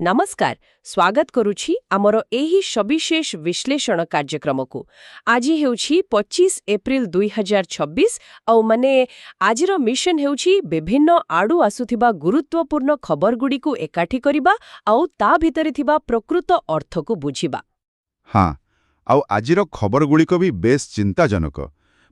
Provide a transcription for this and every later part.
नमस्कार स्वागत करुछि आमर एही सविशेष विश्लेषण कार्यक्रम को आज हेउछि 25 एप्रिल 2026 औ माने आजिर मिशन हेउछि विभिन्न आडू आसुथिबा गुरुत्वपूर्ण खबर गुडी को एकाठी करिबा औ ता भितरे थिबा प्रकृत अर्थ को बुझिबा। हाँ आउ आजिर खबर गुड़िक भी बेस चिंताजनक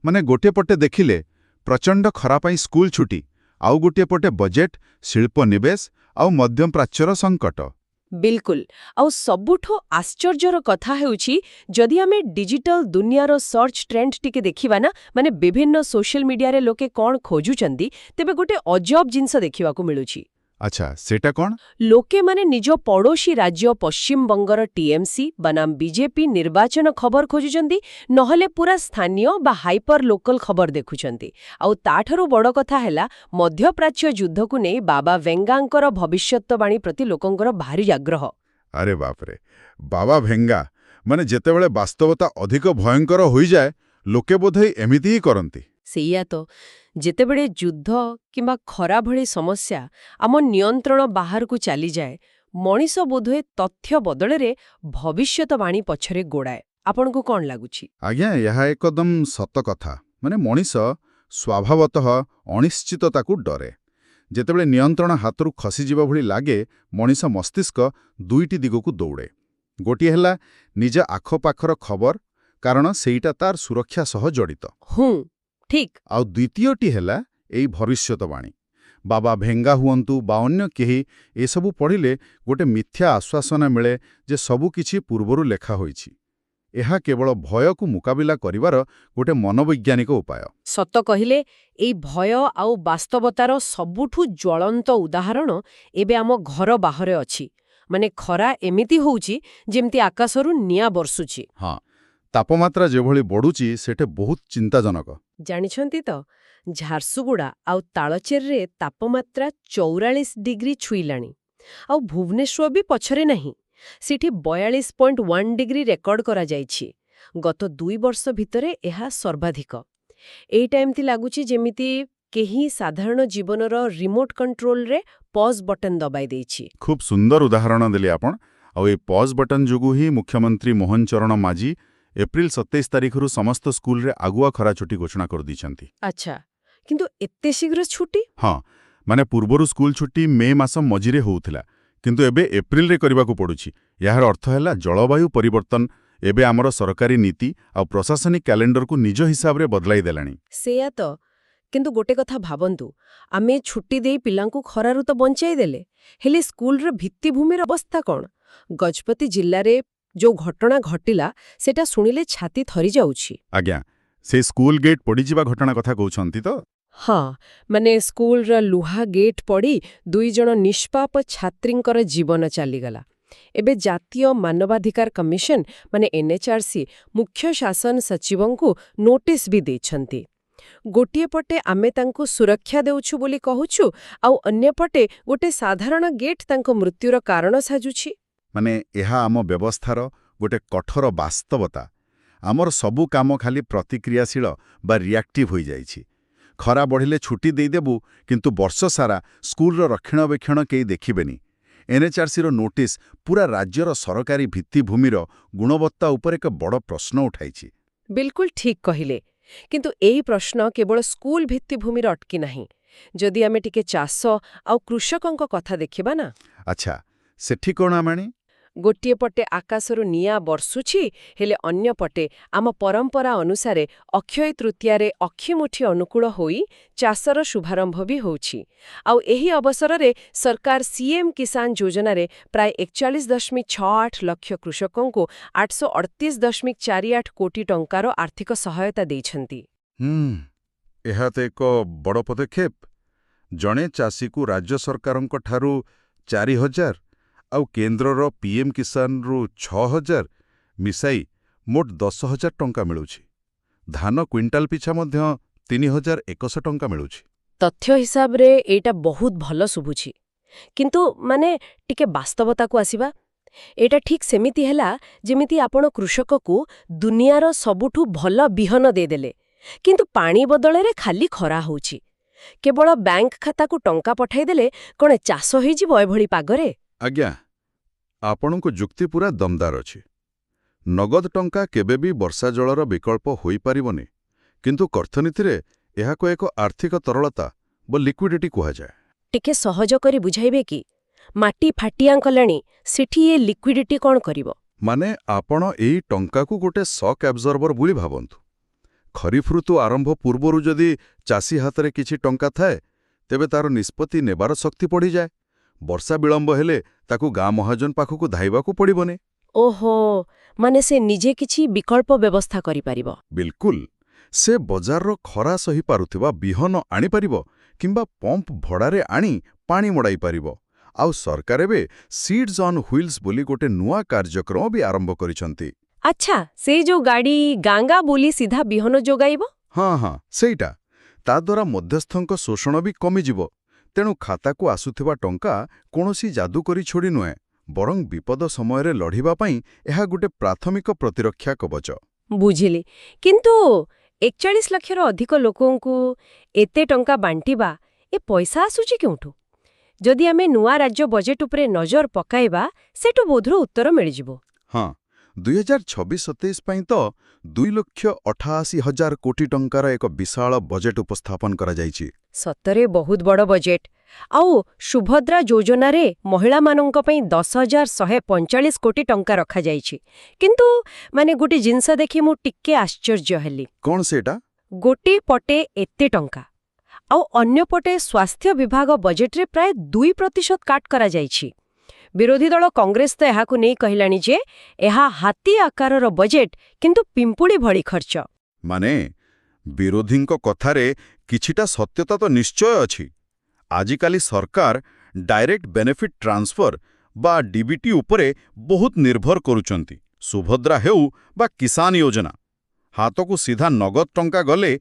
माने गोटे पटे देखिले प्रचंड खरा पाई स्कूल छुट्टी आउ गोटे पटे बजेट शिल्प निवेश आउ मध्यम प्राच्यर संकट। बिल्कुल आउ सबुठो आश्चर्यर कथा हेउछि जदि आमे डिजिटल दुनियार सर्च ट्रेंड टिके देखिबा ना माने विभिन्न सोशल मीडिया रे लोके कोन खोजुचंदी तेबे गोटे अजब जिंस देखिबा को मिलुछि। अच्छा सेटा कोन लोके माने निज पड़ोशी राज्य पश्चिम बंगर टीएमसी बनाम बीजेपी निर्वाचन खबर खोजुचंदी नहले पूरा स्थानीय बा हाइपर लोकल खबर देखुचंदी आउ ताठरो बड़ कथा हैला मध्यप्राच्य युद्ध को नै बाबा वेंगांकर भविष्यत्वाणी प्रति लोकंकर भारी आग्रह। अरे बाप रे बाबा भेंगा माने जेतेबेले वास्तवता अधिक भयंकर होई जाए लोके बोधई एमिति ही करंती। सेया तो जेतेबेले युद्ध किंबा खरा भली समस्या आम नियंत्रण बाहर को चली जाए मनीष बोधे तथ्य बदले भविष्यतवाणी पछरे गोड़ाए। आपन को कौन लागुछि? आज्ञा यह एकदम सत कथा माने मनीष स्वभावतः अनिश्चितता को डरे जेतेबेले नियंत्रण हाथरू खसी जीवा भली लागे मनीष मस्तिष्क दुईटी दिगो को दौड़े गोटी हैला निज आखपाखर खबर कारण सेईटा तार सुरक्षा सह जड़ित ठीक आउ द्वितीयटी हैला एई भविष्यतवाणी बाबा भेंगा हुअंतु बा अन्य केही एसबू पढ़िले गोटे मिथ्या आश्वासन मिले जे सबु किछि पूर्वरु लेखा होईछि। एहा केवल भय को मुकाबिला करिवार गोटे मनोवैज्ञानिक उपाय। सत कहिले एई भय आउ वास्तवतार सबुठु ज्वलंत उदाहरण एबे आम घर बाहरे अछि माने खरा एमिति होउछि जेमति आकाशरु निया बरसुछि। हाँ तापमात्रा जेभଳି बढुछि सेटे बहुत चिंताजनक। जानिछंती तो झारसुगुड़ा आउ तालचेर रे तापमात्रा 44 डिग्री छुईलाणी आउ भुवनेश्वर भी पछरे नहीं सिठी 42.1 डिग्री रेकर्ड करा जाइछि गत 2 वर्ष भितरे एहा सर्वाधिक। एटा एमती लागुछि जेमिति केही साधारण जीवनर रिमोट कंट्रोल रे पॉज बटन दबाई देइछि। खूब सुंदर उदाहरण देली आपण आउ ए पॉज बटन जुगु ही मुख्यमंत्री मोहन चरण माझी एप्रिल 27 तारिखरु समस्त स्कूल रे आगुआ खरा छुट्टी घोषणा कर दिछंती। अच्छा किंतु एत्ते शीघ्र छुट्टी? हाँ माने पूर्वरु स्कूल छुट्टी मे मास मझिरे होउथिला किंतु एबे एप्रिल रे करबा को पडुछि। यार अर्थ हैला जलवायु परिवर्तन एबे हमर सरकारी नीति आ प्रशासनिक कैलेंडर को निज हिसाब रे बदलाई देलानी। सेया तो किंतु गोटे कथा भाबंतु आमे छुट्टी देई पिलांकु खरारु तो बंचाई देले हेले स्कूल रे भित्तिभूमिर अवस्था कोन? गजपति जिल्ला रे जो घटना घटिला सेटा सुनिले छाती थरी जाउछि। आज्ञा से स्कूल गेट पड़ी जिबा घटना कथा कहउछंती तो? हाँ माने स्कूल रा लुहा गेट पड़ी 2 जण निष्पाप छात्रींकर जीवन चलीगला। एबे जातीय मानवाधिकार कमिशन माने एनएचआरसी मुख्य शासन सचिवंकु नोटिस भी देछंती। गोटिए पटे आमे तांको सुरक्षा देउछु बोली कहूछु आउ अन्य पटे गोटे साधारण गेट तांको मृत्युर कारण साजुछि। माने एहा आम व्यवस्थार गोटे कठोर वास्तवता आमर सबु काम खाली प्रतिक्रियाशील बा रिएक्टिव हो जाइछि। खरा बढ़िले छुट्टी देदेबु किंतु वर्ष सारा स्कूल रक्षणाबेक्षण केही देखिबेनी। एनएचआरसी रो नोटिस पूरा राज्यर सरकारी भित्तिभूमिर गुणवत्ता उपर एक बड़ प्रश्न उठाइछि। बिल्कुल ठीक कहिले किंतु एही प्रश्न केवल स्कूल भित्तिभूमिर अटकी नाही। जदि आमे टिके चाष आउ कृषकंक कथा देखिबा ना। अच्छा सेठी कोना माने गोटिए पटे आकाशरु निया बरसुछि हेले अन्य पटे आम परंपरा अनुसारे अक्षय तृतीया रे अक्षिमुठी अनुकूल होई चाषर शुभारंभ भी होउछि आउ एही अवसर रे सरकार सीएम किसान योजना रे प्राय 41.68 लाख कृषकंकु 838.48 कोटी टंकार आर्थिक सहायता दैछंती। एहा ते एक बड़ पदक्षेप। जणे चासी को राज्य सरकारंक ठारू 4000 आउ केन्द्रर पीएम किसान रु 6000 मिसाई मोट 10,000 टंका मिलुछि। धान क्विंटाल पिछा मध्य 3100 टंका मिलुछि। तथ्य हिसाब रे एटा बहुत भल सुबुछि किंतु माने टिके वास्तवता को आसीबा एटा ठीक सेमिति हैला जेमिति आपण कृषक को दुनियार सबुठु भल बिहन दे देले किंतु पानी बदले रे खाली खरा होउछि। केवल बैंक खाता को टंका पठाई देले कोने चाष होई जिवो एभली पागरे? आज्ञा ଆପଣଙ୍କ ଯୁକ୍ତି ପୁରା ଦମଦାର ଅଛି। ନଗଦ ଟଙ୍କା କେବେ ବି ବର୍ଷା ଜଳର ବିକଳ୍ପ ହୋଇପାରିବନି, କିନ୍ତୁ ଅର୍ଥନୀତିରେ ଏହାକୁ ଏକ ଆର୍ଥିକ ତରଳତା ବା ଲିକ୍ୱିଡିଟି କୁହାଯାଏ। ଟିକେ ସହଜ କରି ବୁଝାଇବେ କି? ମାଟି ଫାଟିଆଁ କଲାଣି, ସେଠି ଏ ଲିକ୍ୱିଡିଟି କ'ଣ କରିବ? ମାନେ ଆପଣ ଏଇ ଟଙ୍କାକୁ ଗୋଟେ ସକ୍ ଆବଜର୍ଭର ବୋଲି ଭାବନ୍ତୁ। ଖରିଫ ଋତୁ ଆରମ୍ଭ ପୂର୍ବରୁ ଯଦି ଚାଷୀ ହାତରେ କିଛି ଟଙ୍କା ଥାଏ, ତେବେ ତାର ନିଷ୍ପତ୍ତି ନେବାର ଶକ୍ତି ପଡ଼ିଯାଏ। ବର୍ଷା ବିଳମ୍ବ ହେଲେ ତାକୁ ଗାଁ ମହାଜନ ପାଖକୁ ଧାଇବାକୁ ପଡ଼ିବନି। ଓହୋ, ମାନେ ସେ ନିଜେ କିଛି ବିକଳ୍ପ ବ୍ୟବସ୍ଥା କରିପାରିବ। ବିଲକୁଲ। ସେ ବଜାରର ଖରା ସହିପାରୁଥିବା ବିହନ ଆଣିପାରିବ କିମ୍ବା ପମ୍ପ ଭଡ଼ାରେ ଆଣି ପାଣି ମଡ଼ାଇ ପାରିବ। ଆଉ ସରକାର ଏବେ ସିଡ୍ସ ଅନ୍ ହ୍ୱିଲ୍ସ ବୋଲି ଗୋଟେ ନୂଆ କାର୍ଯ୍ୟକ୍ରମ ବି ଆରମ୍ଭ କରିଛନ୍ତି। ଆଚ୍ଛା, ସେଇ ଯୋଉ ଗାଡ଼ି ଗାଁ ଗାଁ ବୁଲି ସିଧା ବିହନ ଯୋଗାଇବ? ହଁ, ସେଇଟା। ତାଦ୍ୱାରା ମଧ୍ୟସ୍ଥଙ୍କ ଶୋଷଣ ବି କମିଯିବ। ତେଣୁ ଖାତାକୁ ଆସୁଥିବା ଟଙ୍କା କୌଣସି ଯାଦୁକରୀ ଛୁଡ଼ି ନୁହେଁ, ବରଂ ବିପଦ ସମୟରେ ଲଢ଼ିବା ପାଇଁ ଏହା ଗୋଟେ ପ୍ରାଥମିକ ପ୍ରତିରକ୍ଷା କବଚ। ବୁଝିଲି। କିନ୍ତୁ 41 ଲକ୍ଷର ଅଧିକ ଲୋକଙ୍କୁ ଏତେ ଟଙ୍କା ବାଣ୍ଟିବା, ଏ ପଇସା ଆସୁଛି କେଉଁଠୁ? ଯଦି ଆମେ ନୂଆ ରାଜ୍ୟ ବଜେଟ୍ ଉପରେ ନଜର ପକାଇବା, ସେଠୁ ବୋଧହୁଏ ଉତ୍ତର ମିଳିଯିବ। ହଁ, 2026-27 ପାଇଁ ତ 2,88,000 କୋଟି ଟଙ୍କାର ଏକ ବିଶାଳ ବଜେଟ୍ ଉପସ୍ଥାପନ କରାଯାଇଛି। ସତରେ ବହୁତ ବଡ଼ ବଜେଟ୍। ଆଉ ସୁଭଦ୍ରା ଯୋଜନାରେ ମହିଳାମାନଙ୍କ ପାଇଁ 10,145 କୋଟି ଟଙ୍କା ରଖାଯାଇଛି। କିନ୍ତୁ ଗୋଟେ ଜିନିଷ ଦେଖି ମୁଁ ଟିକେ ଆଶ୍ଚର୍ଯ୍ୟ ହେଲି। କ'ଣ ସେଇଟା? ଗୋଟିଏ ପଟେ ଏତେ ଟଙ୍କା, ଆଉ ଅନ୍ୟପଟେ ସ୍ୱାସ୍ଥ୍ୟ ବିଭାଗ ବଜେଟ୍ରେ ପ୍ରାୟ 2% କାଟ୍ କରାଯାଇଛି। ବିରୋଧୀ ଦଳ କଂଗ୍ରେସ ତ ଏହାକୁ ନେଇ କହିଲାଣି ଯେ ଏହା ହାତୀ ଆକାରର ବଜେଟ୍, କିନ୍ତୁ ପିମ୍ପୁଡ଼ି ଭଳି ଖର୍ଚ୍ଚ। ମାନେ ବିରୋଧୀଙ୍କ କଥାରେ କିଛିଟା ସତ୍ୟତା ତ ନିଶ୍ଚୟ ଅଛି। ଆଜିକାଲି ସରକାର ଡାଇରେକ୍ଟ ବେନିଫିଟ୍ ଟ୍ରାନ୍ସଫର ବା ଡିବିଟି ଉପରେ ବହୁତ ନିର୍ଭର କରୁଛନ୍ତି। ସୁଭଦ୍ରା ହେଉ ବା କିଷାନ ଯୋଜନା, ହାତକୁ ସିଧା ନଗଦ ଟଙ୍କା ଗଲେ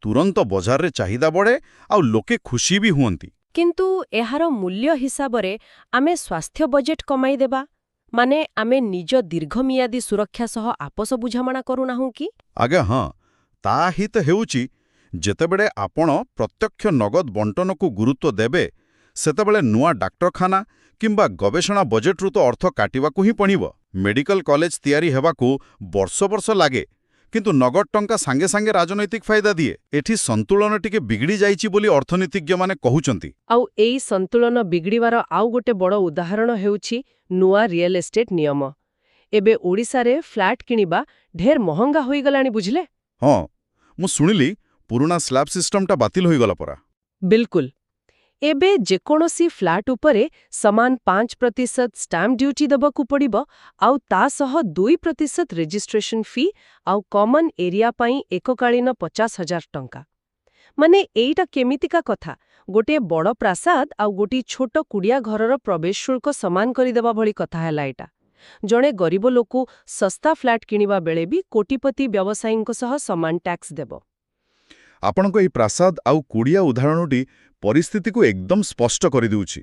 ତୁରନ୍ତ ବଜାରରେ ଚାହିଦା ବଢ଼େ ଆଉ ଲୋକେ ଖୁସି ବି ହୁଅନ୍ତି। କିନ୍ତୁ ଏହାର ମୂଲ୍ୟ ହିସାବରେ ଆମେ ସ୍ୱାସ୍ଥ୍ୟ ବଜେଟ୍ କମାଇଦେବା, ମାନେ ଆମେ ନିଜ ଦୀର୍ଘମିଆଦୀ ସୁରକ୍ଷା ସହ ଆପୋଷ ବୁଝାମଣା କରୁନାହୁଁ କି? ଆଜ୍ଞା ହଁ, ତା ହିଁ ତ ହେଉଛି, ଯେତେବେଳେ ଆପଣ ପ୍ରତ୍ୟକ୍ଷ ନଗଦ ବଣ୍ଟନକୁ ଗୁରୁତ୍ୱ ଦେବେ, ସେତେବେଳେ ନୂଆ ଡାକ୍ତରଖାନା କିମ୍ବା ଗବେଷଣା ବଜେଟ୍ରୁ ତ ଅର୍ଥ କାଟିବାକୁ ହିଁ ପଡ଼ିବ। ମେଡିକାଲ କଲେଜ ତିଆରି ହେବାକୁ ବର୍ଷ ବର୍ଷ ଲାଗେ, କିନ୍ତୁ ନଗଦ ଟଙ୍କା ସାଙ୍ଗେ ସାଙ୍ଗେ ରାଜନୈତିକ ଫାଇଦା ଦିଏ। ଏଠି ସନ୍ତୁଳନ ଟିକେ ବିଗିଡ଼ି ଯାଇଛି ବୋଲି ଅର୍ଥନୀତିଜ୍ଞମାନେ କହୁଛନ୍ତି। ଆଉ ଏଇ ସନ୍ତୁଳନ ବିଗିଡ଼ିବାର ଆଉ ଗୋଟେ ବଡ଼ ଉଦାହରଣ ହେଉଛି ନୂଆ ରିଏଲ୍ ଏଷ୍ଟେଟ୍ ନିୟମ। ଏବେ ଓଡ଼ିଶାରେ ଫ୍ଲାଟ୍ କିଣିବା ଢେର ମହଙ୍ଗା ହୋଇଗଲାଣି, ବୁଝିଲେ? ହଁ, ମୁଁ ଶୁଣିଲି ପୁରୁଣା ସ୍ଲାବ୍ ସିଷ୍ଟମଟା ବାତିଲ ହୋଇଗଲା ପରା। ବିଲକୁଲ। ଏବେ ଯେକୌଣସି ଫ୍ଲାଟ୍ ଉପରେ ସମାନ 5% ଷ୍ଟାମ୍ପ ଡ୍ୟୁଟି ଦେବାକୁ ପଡ଼ିବ, ଆଉ ତା ସହ 2% ରେଜିଷ୍ଟ୍ରେସନ ଫି, ଆଉ କମନ୍ ଏରିଆ ପାଇଁ ଏକକାଳୀନ 50,000 ଟଙ୍କା। ମାନେ ଏଇଟା କେମିତିକା କଥା? ଗୋଟିଏ ବଡ଼ ପ୍ରାସାଦ ଆଉ ଗୋଟିଏ ଛୋଟ କୁଡ଼ିଆ ଘରର ପ୍ରବେଶ ଶୁଳ୍କ ସମାନ କରିଦେବା ଭଳି କଥା ହେଲା ଏଇଟା। ଜଣେ ଗରିବ ଲୋକ ଶସ୍ତା ଫ୍ଲାଟ୍ କିଣିବା ବେଳେ ବି କୋଟିପତି ବ୍ୟବସାୟୀଙ୍କ ସହ ସମାନ ଟ୍ୟାକ୍ସ ଦେବ। ଆପଣଙ୍କ ଏହି ପ୍ରାସାଦ ଆଉ କୁଡ଼ିଆ ଉଦାହରଣଟି ପରିସ୍ଥିତିକୁ ଏକଦମ ସ୍ପଷ୍ଟ କରିଦେଉଛି।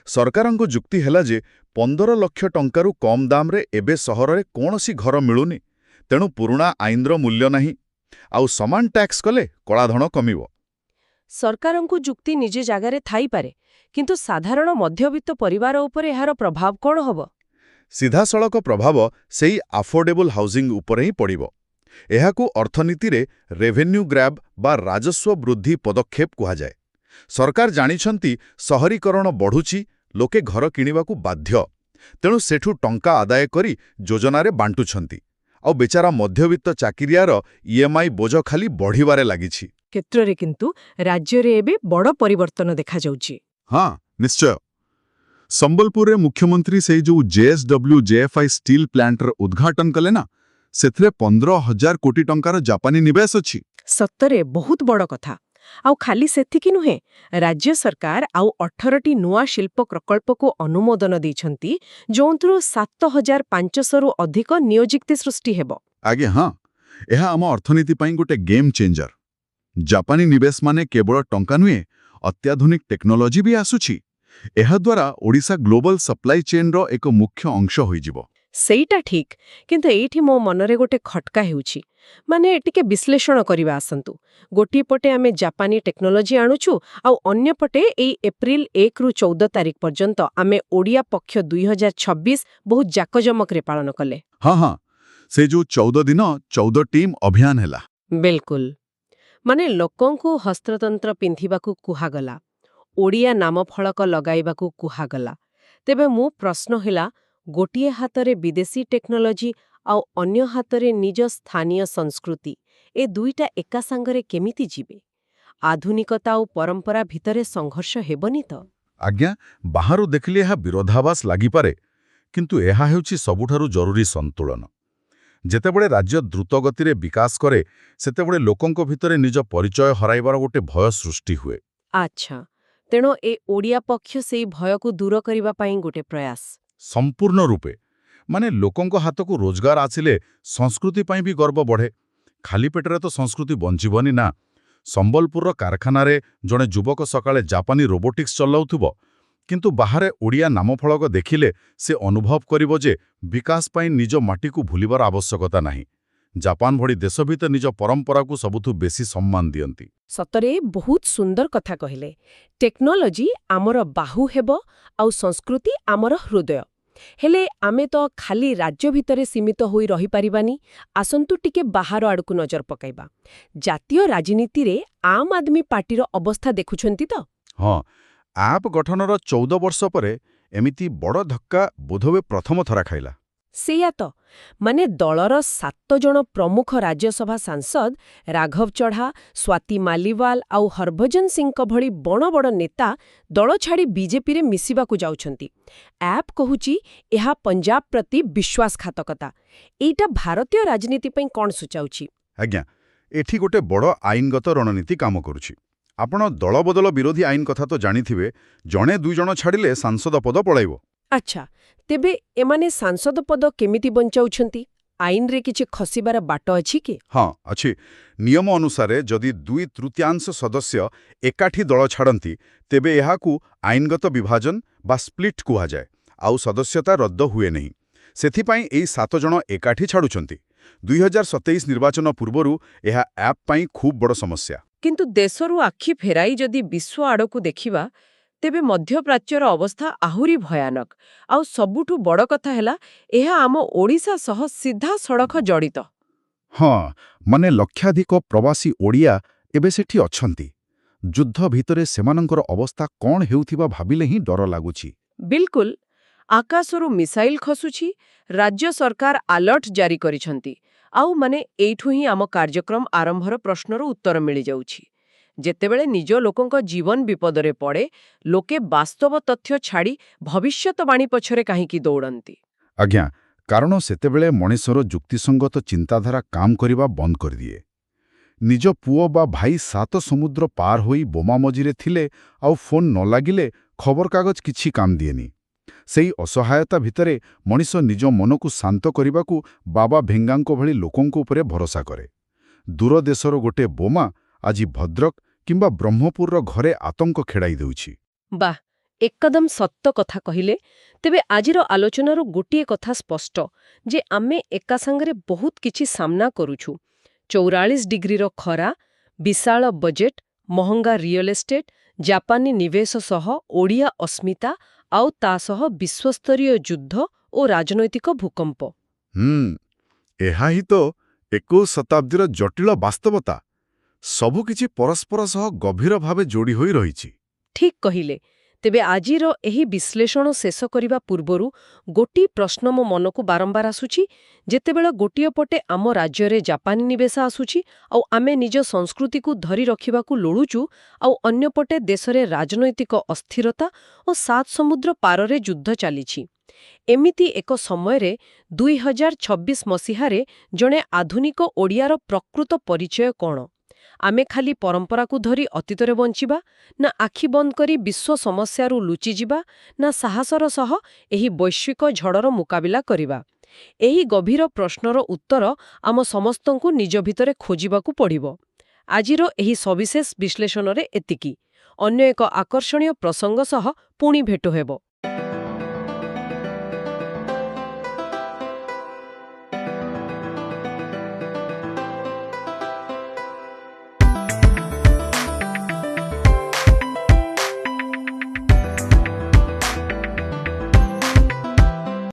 ସରକାରଙ୍କ ଯୁକ୍ତି ହେଲା ଯେ 15 ଲକ୍ଷ ଟଙ୍କାରୁ କମ୍ ଦାମରେ ଏବେ ସହରରେ କୌଣସି ଘର ମିଳୁନି, ତେଣୁ ପୁରୁଣା ଆଇନର ମୂଲ୍ୟ ନାହିଁ, ଆଉ ସମାନ ଟ୍ୟାକ୍ସ କଲେ କଳାଧନ କମିବ। ସରକାରଙ୍କୁ ଯୁକ୍ତି ନିଜ ଜାଗାରେ ଥାଇପାରେ, କିନ୍ତୁ ସାଧାରଣ ମଧ୍ୟବିତ୍ତ ପରିବାର ଉପରେ ଏହାର ପ୍ରଭାବ କ'ଣ ହେବ? ସିଧାସଳଖ ପ୍ରଭାବ ସେଇ ଆଫୋର୍ଡେବଲ୍ ହାଉସିଂ ଉପରେ ହିଁ ପଡ଼ିବ। ଏହାକୁ ଅର୍ଥନୀତିରେ ରେଭେନ୍ୟୁ ଗ୍ରାବ୍ ବା ରାଜସ୍ୱ ବୃଦ୍ଧି ପଦକ୍ଷେପ କୁହାଯାଏ। ସରକାର ଜାଣିଛନ୍ତି ସହରୀକରଣ ବଢ଼ୁଛି, ଲୋକେ ଘର କିଣିବାକୁ ବାଧ୍ୟ, ତେଣୁ ସେଠୁ ଟଙ୍କା ଆଦାୟ କରି ଯୋଜନାରେ ବାଣ୍ଟୁଛନ୍ତି। ଆଉ ବେଚାରା ମଧ୍ୟବିତ୍ତ ଚାକିରିଆର EMI ବୋଝ ଖାଲି ବଢ଼ିବାରେ ଲାଗିଛି। କ୍ଷେତ୍ରରେ କିନ୍ତୁ ରାଜ୍ୟରେ ଏବେ ବଡ଼ ପରିବର୍ତ୍ତନ ଦେଖାଯାଉଛି। ହଁ, ନିଶ୍ଚୟ। ସମ୍ବଲପୁରରେ ମୁଖ୍ୟମନ୍ତ୍ରୀ ସେଇ ଯୋଉ JSW-JFI ଷ୍ଟିଲ୍ ପ୍ଲାଣ୍ଟର ଉଦ୍ଘାଟନ କଲେ ନା, ସେଥିରେ 15,000 କୋଟି ଟଙ୍କାର ଜାପାନୀ ନିବେଶ ଅଛି। ସତରେ ବହୁତ ବଡ଼ କଥା। ଆଉ ଖାଲି ସେତିକି ନୁହେଁ, ରାଜ୍ୟ ସରକାର ଆଉ 18ଟି ନୂଆ ଶିଳ୍ପ ପ୍ରକଳ୍ପକୁ ଅନୁମୋଦନ ଦେଇଛନ୍ତି, ଯେଉଁଥିରୁ 7,500ରୁ ଅଧିକ ନିୟୋଜିତ ସୃଷ୍ଟି ହେବ। ଆଜ୍ଞା ହଁ, ଏହା ଆମ ଅର୍ଥନୀତି ପାଇଁ ଗୋଟେ ଗେମ୍ ଚେଞ୍ଜର। ଜାପାନୀ ନିବେଶ ମାନେ କେବଳ ଟଙ୍କା ନୁହେଁ, ଅତ୍ୟାଧୁନିକ ଟେକ୍ନୋଲୋଜି ବି ଆସୁଛି। ଏହାଦ୍ୱାରା ଓଡ଼ିଶା ଗ୍ଲୋବାଲ ସପ୍ଲାଇ ଚେନ୍ର ଏକ ମୁଖ୍ୟ ଅଂଶ ହୋଇଯିବ। ସେଇଟା ଠିକ୍, କିନ୍ତୁ ଏଇଠି ମୋ ମନରେ ଗୋଟେ ଖଟକା ହେଉଛି। ମାନେ ଟିକେ ବିଶ୍ଳେଷଣ କରିବା ଆସନ୍ତୁ। ଗୋଟିଏ ପଟେ ଆମେ ଜାପାନୀ ଟେକ୍ନୋଲୋଜି ଆଣୁଛୁ, ଆଉ ଅନ୍ୟପଟେ ଏଇ ଏପ୍ରିଲ 1ରୁ 14 ତାରିଖ ପର୍ଯ୍ୟନ୍ତ ଆମେ ଓଡ଼ିଆ ପକ୍ଷ 2026 ବହୁତ ଜାକଜମକରେ ପାଳନ କଲେ। ହଁ ହଁ, ସେ ଯୋଉ 14 ଦିନ 14 ଟିମ୍ ଅଭିଯାନ ହେଲା। ବିଲକୁଲ। ମାନେ ଲୋକଙ୍କୁ ହସ୍ତତନ୍ତ୍ର ପିନ୍ଧିବାକୁ କୁହାଗଲା, ଓଡ଼ିଆ ନାମଫଳକ ଲଗାଇବାକୁ କୁହାଗଲା। ତେବେ ମୋ ପ୍ରଶ୍ନ ହେଲା, ଗୋଟିଏ ହାତରେ ବିଦେଶୀ ଟେକ୍ନୋଲୋଜି ଆଉ ଅନ୍ୟ ହାତରେ ନିଜ ସ୍ଥାନୀୟ ସଂସ୍କୃତି, ଏ ଦୁଇଟା ଏକା ସାଙ୍ଗରେ କେମିତି ଯିବେ? ଆଧୁନିକତା ଆଉ ପରମ୍ପରା ଭିତରେ ସଂଘର୍ଷ ହେବନି ତ? ଆଜ୍ଞା, ବାହାରୁ ଦେଖିଲେ ଏହା ବିରୋଧାଭାସ ଲାଗିପାରେ, କିନ୍ତୁ ଏହା ହେଉଛି ସବୁଠାରୁ ଜରୁରୀ ସନ୍ତୁଳନ। ଯେତେବେଳେ ରାଜ୍ୟ ଦ୍ରୁତଗତିରେ ବିକାଶ କରେ, ସେତେବେଳେ ଲୋକଙ୍କ ଭିତରେ ନିଜ ପରିଚୟ ହରାଇବାର ଗୋଟେ ଭୟ ସୃଷ୍ଟି ହୁଏ। ଆଚ୍ଛା, ତେଣୁ ଏ ଓଡ଼ିଆ ପକ୍ଷ ସେଇ ଭୟକୁ ଦୂର କରିବା ପାଇଁ ଗୋଟେ ପ୍ରୟାସ। ସମ୍ପୂର୍ଣ୍ଣ ରୂପେ। ମାନେ ଲୋକଙ୍କ ହାତକୁ ରୋଜଗାର ଆସିଲେ ସଂସ୍କୃତି ପାଇଁ ବି ଗର୍ବ ବଢ଼େ। ଖାଲି ପେଟରେ ତ ସଂସ୍କୃତି ବଞ୍ଚିବନି ନା। ସମ୍ବଲପୁରର କାରଖାନାରେ ଜଣେ ଯୁବକ ସକାଳେ ଜାପାନୀ ରୋବୋଟିକ୍ସ ଚଲାଉଥିବ, କିନ୍ତୁ ବାହାରେ ଓଡ଼ିଆ ନାମଫଳକ ଦେଖିଲେ ସେ ଅନୁଭବ କରିବ ଯେ ବିକାଶ ପାଇଁ ନିଜ ମାଟିକୁ ଭୁଲିବାର ଆବଶ୍ୟକତା ନାହିଁ। ଜାପାନ ଭଳି ଦେଶ ଭିତରେ ନିଜ ପରମ୍ପରାକୁ ସବୁଠୁ ବେଶୀ ସମ୍ମାନ ଦିଅନ୍ତି। ସତରେ ବହୁତ ସୁନ୍ଦର କଥା କହିଲେ। ଟେକ୍ନୋଲୋଜି ଆମର ବାହୁ ହେବ, ଆଉ ସଂସ୍କୃତି ଆମର ହୃଦୟ। ହେଲେ ଆମେ ତ ଖାଲି ରାଜ୍ୟ ଭିତରେ ସୀମିତ ହୋଇ ରହିପାରିବାନି। ଆସନ୍ତୁ ଟିକେ ବାହାର ଆଡ଼କୁ ନଜର ପକାଇବା। ଜାତୀୟ ରାଜନୀତିରେ ଆମ୍ ଆଦମୀ ପାର୍ଟିର ଅବସ୍ଥା ଦେଖୁଛନ୍ତି ତ? ହଁ, ଆପ୍ ଗଠନର 14 ବର୍ଷ ପରେ ଏମିତି ବଡ଼ ଧକ୍କା ବୋଧହୁଏ ପ୍ରଥମ ଥର ଖାଇଲା। ସେଇଆ ତ। ମାନେ ଦଳର 7 ଜଣ ପ୍ରମୁଖ ରାଜ୍ୟସଭା ସାଂସଦ ରାଘବ ଚଢ଼ା, ସ୍ୱାତି ମାଲିୱାଲ ଆଉ ହରଭଜନ ସିଂଙ୍କ ଭଳି ବଡ଼ ବଡ଼ ନେତା ଦଳ ଛାଡ଼ି ବିଜେପିରେ ମିଶିବାକୁ ଯାଉଛନ୍ତି। ଆପ୍ କହୁଛି ଏହା ପଞ୍ଜାବ ପ୍ରତି ବିଶ୍ୱାସଘାତକତା। ଏଇଟା ଭାରତୀୟ ରାଜନୀତି ପାଇଁ କ'ଣ ସୂଚାଉଛି? ଆଜ୍ଞା, ଏଠି ଗୋଟେ ବଡ଼ ଆଇନଗତ ରଣନୀତି କାମ କରୁଛି। ଆପଣ ଦଳବଦଳ ବିରୋଧୀ ଆଇନ କଥା ତ ଜାଣିଥିବେ। ଜଣେ 2 ଜଣ ଛାଡ଼ିଲେ ସାଂସଦ ପଦ ପଳାଇବ। ଆଚ୍ଛା, ତେବେ ଏମାନେ ସାଂସଦ ପଦ କେମିତି ବଞ୍ଚାଉଛନ୍ତି? ଆଇନରେ କିଛି ଖସିବାର ବାଟ ଅଛି କି? ହଁ, ଅଛି। ନିୟମ ଅନୁସାରେ ଯଦି 2/3 ସଦସ୍ୟ ଏକାଠି ଦଳ ଛାଡ଼ନ୍ତି, ତେବେ ଏହାକୁ ଆଇନଗତ ବିଭାଜନ ବା ସ୍ପ୍ଲିଟ୍ କୁହାଯାଏ, ଆଉ ସଦସ୍ୟତା ରଦ୍ଦ ହୁଏ ନାହିଁ। ସେଥିପାଇଁ ଏହି 7 ଜଣ ଏକାଠି ଛାଡ଼ୁଛନ୍ତି। 2027 ନିର୍ବାଚନ ପୂର୍ବରୁ ଏହା ଆପ୍ ପାଇଁ ଖୁବ୍ ବଡ଼ ସମସ୍ୟା। କିନ୍ତୁ ଦେଶରୁ ଆଖି ଫେରାଇ ଯଦି ବିଶ୍ୱ ଆଡ଼କୁ ଦେଖିବା, ତେବେ ମଧ୍ୟପ୍ରାଚ୍ୟର ଅବସ୍ଥା ଆହୁରି ଭୟାନକ। ଆଉ ସବୁଠୁ ବଡ଼ କଥା ହେଲା, ଏହା ଆମ ଓଡ଼ିଶା ସହ ସିଧାସଳଖ ଜଡ଼ିତ। ହଁ, ମାନେ ଲକ୍ଷାଧିକ ପ୍ରବାସୀ ଓଡ଼ିଆ ଏବେ ସେଠି ଅଛନ୍ତି। ଯୁଦ୍ଧ ଭିତରେ ସେମାନଙ୍କର ଅବସ୍ଥା କ'ଣ ହେଉଥିବା ଭାବିଲେ ହିଁ ଡର ଲାଗୁଛି। ବିଲକୁଲ। ଆକାଶରୁ ମିସାଇଲ ଖସୁଛି, ରାଜ୍ୟ ସରକାର ଆଲର୍ଟ ଜାରି କରିଛନ୍ତି। ଆଉ ମାନେ ଏଇଠୁ ହିଁ ଆମ କାର୍ଯ୍ୟକ୍ରମ ଆରମ୍ଭର ପ୍ରଶ୍ନର ଉତ୍ତର ମିଳିଯାଉଛି। ଯେତେବେଳେ ନିଜ ଲୋକଙ୍କ ଜୀବନ ବିପଦରେ ପଡ଼େ, ଲୋକେ ବାସ୍ତବ ତଥ୍ୟ ଛାଡ଼ି ଭବିଷ୍ୟତବାଣୀ ପଛରେ କାହିଁକି ଦୌଡ଼ନ୍ତି? ଆଜ୍ଞା, କାରଣ ସେତେବେଳେ ମଣିଷର ଯୁକ୍ତିସଙ୍ଗତ ଚିନ୍ତାଧାରା କାମ କରିବା ବନ୍ଦ କରିଦିଏ। ନିଜ ପୁଅ ବା ଭାଇ 7 ସମୁଦ୍ର ପାର ହୋଇ ବୋମା ମଝିରେ ଥିଲେ ଆଉ ଫୋନ୍ ନ ଲାଗିଲେ ଖବରକାଗଜ କିଛି କାମ ଦିଏନି। ସେଇ ଅସହାୟତା ଭିତରେ ମଣିଷ ନିଜ ମନକୁ ଶାନ୍ତ କରିବାକୁ ବାବା ଭେଙ୍ଗାଙ୍କ ଭଳି ଲୋକଙ୍କ ଉପରେ ଭରସା କରେ। ଦୂର ଦେଶର ଗୋଟେ ବୋମା ଆଜି ଭଦ୍ରକ କିମ୍ବା ବ୍ରହ୍ମପୁରର ଘରେ ଆତଙ୍କ ଖେଳାଇ ଦେଉଛି। ବାଃ, ଏକଦମ ସତ କଥା କହିଲେ। ତେବେ ଆଜିର ଆଲୋଚନାରୁ ଗୋଟିଏ କଥା ସ୍ପଷ୍ଟ, ଯେ ଆମେ ଏକା ସାଙ୍ଗରେ ବହୁତ କିଛି ସାମ୍ନା କରୁଛୁ। 44 ଡିଗ୍ରୀର ଖରା, ବିଶାଳ ବଜେଟ୍, ମହଙ୍ଗା ରିଅଲ ଏଷ୍ଟେଟ୍, ଜାପାନୀ ନିବେଶ ସହ ଓଡ଼ିଆ ଅସ୍ମିତା, ଆଉ ତା ସହ ବିଶ୍ୱସ୍ତରୀୟ ଯୁଦ୍ଧ ଓ ରାଜନୈତିକ ଭୂକମ୍ପ। ଏହା ହିଁ ତ 21 ଶତାବ୍ଦୀର ଜଟିଳ ବାସ୍ତବତା। ସବୁକିଛି ପରସ୍ପର ସହ ଗଭୀର ଭାବେ ଯୋଡ଼ି ହୋଇ ରହିଛି। ଠିକ୍ କହିଲେ। ତେବେ ଆଜିର ଏହି ବିଶ୍ଳେଷଣ ଶେଷ କରିବା ପୂର୍ବରୁ ଗୋଟିଏ ପ୍ରଶ୍ନ ମୋ ମନକୁ ବାରମ୍ବାର ଆସୁଛି। ଯେତେବେଳେ ଗୋଟିଏ ପଟେ ଆମ ରାଜ୍ୟରେ ଜାପାନୀ ନିବେଶ ଆସୁଛି, ଆଉ ଆମେ ନିଜ ସଂସ୍କୃତିକୁ ଧରି ରଖିବାକୁ ଲୋଡ଼ୁଛୁ, ଆଉ ଅନ୍ୟପଟେ ଦେଶରେ ରାଜନୈତିକ ଅସ୍ଥିରତା ଓ 7 ସମୁଦ୍ର ପାରରେ ଯୁଦ୍ଧ ଚାଲିଛି। ଏମିତି ଏକ ସମୟରେ 2026 ମସିହାରେ ଜଣେ ଆଧୁନିକ ଓଡ଼ିଆର ପ୍ରକୃତ ପରିଚୟ କ'ଣ? ଆମେ ଖାଲି ପରମ୍ପରାକୁ ଧରି ଅତୀତରେ ବଞ୍ଚିବା, ନା ଆଖି ବନ୍ଦ କରି ବିଶ୍ୱ ସମସ୍ୟାରୁ ଲୁଚିଯିବା, ନା ସାହସର ସହ ଏହି ବୈଶ୍ୱିକ ଝଡ଼ର ମୁକାବିଲା କରିବା? ଏହି ଗଭୀର ପ୍ରଶ୍ନର ଉତ୍ତର ଆମ ସମସ୍ତଙ୍କୁ ନିଜ ଭିତରେ ଖୋଜିବାକୁ ପଡ଼ିବ। ଆଜିର ଏହି ସବିଶେଷ ବିଶ୍ଳେଷଣରେ ଏତିକି। ଅନ୍ୟ ଏକ ଆକର୍ଷଣୀୟ ପ୍ରସଙ୍ଗ ସହ ପୁଣି ଭେଟ ହେବ।